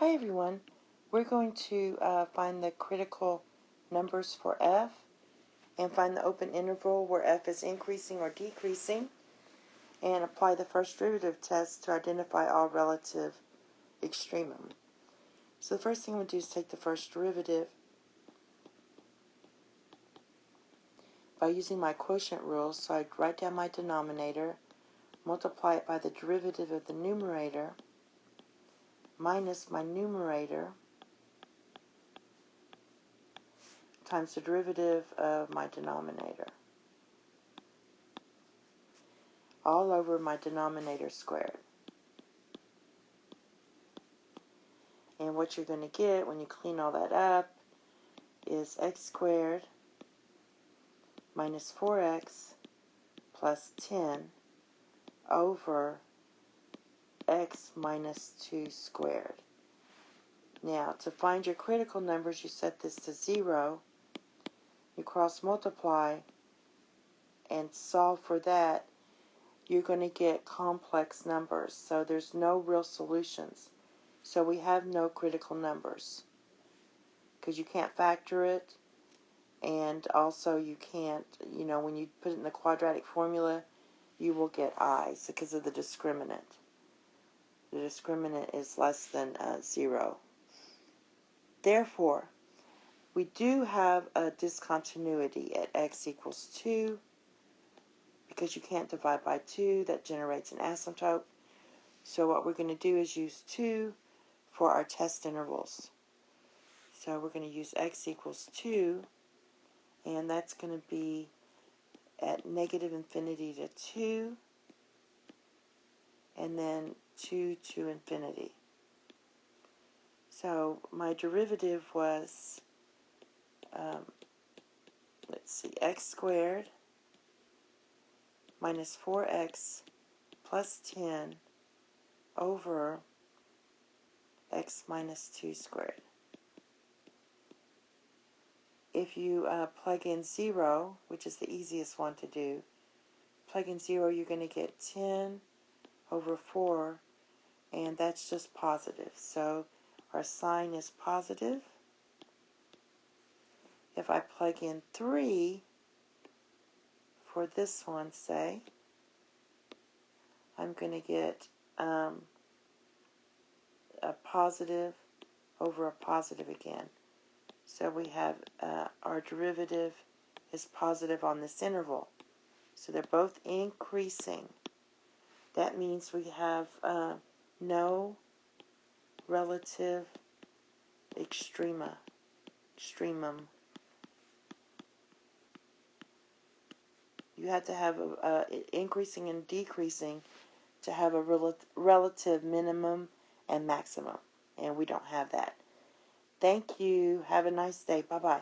Hi everyone, we're going to find the critical numbers for f and find the open interval where f is increasing or decreasing and apply the first derivative test to identify all relative extremum. So the first thing we'll do is take the first derivative by using my quotient rule. So I write down my denominator, multiply it by the derivative of the numerator, minus my numerator times the derivative of my denominator, all over my denominator squared. And what you're going to get when you clean all that up is x squared minus 4x plus 10 over x minus 2 squared. Now, to find your critical numbers, you set this to 0. You cross multiply and solve for that. You're going to get complex numbers, so there's no real solutions. So we have no critical numbers because you can't factor it, and also you can't, when you put it in the quadratic formula, you will get i's because of the discriminant. The discriminant is less than 0. Therefore, we do have a discontinuity at x equals 2 because you can't divide by 2. That generates an asymptote. So what we're going to do is use 2 for our test intervals. So we're going to use x equals 2, and that's going to be at negative infinity to 2, and then 2 to infinity. So my derivative was, x squared minus 4x plus 10 over x minus 2 squared. If you plug in 0, which is the easiest one to do, plug in 0, you're going to get 10 over 4, and that's just positive. So our sign is positive. If I plug in 3 for this one, say, I'm going to get a positive over a positive again. So we have our derivative is positive on this interval. So they're both increasing. That means we have no relative extremum. You have to have increasing and decreasing to have a relative minimum and maximum. And we don't have that. Thank you. Have a nice day. Bye-bye.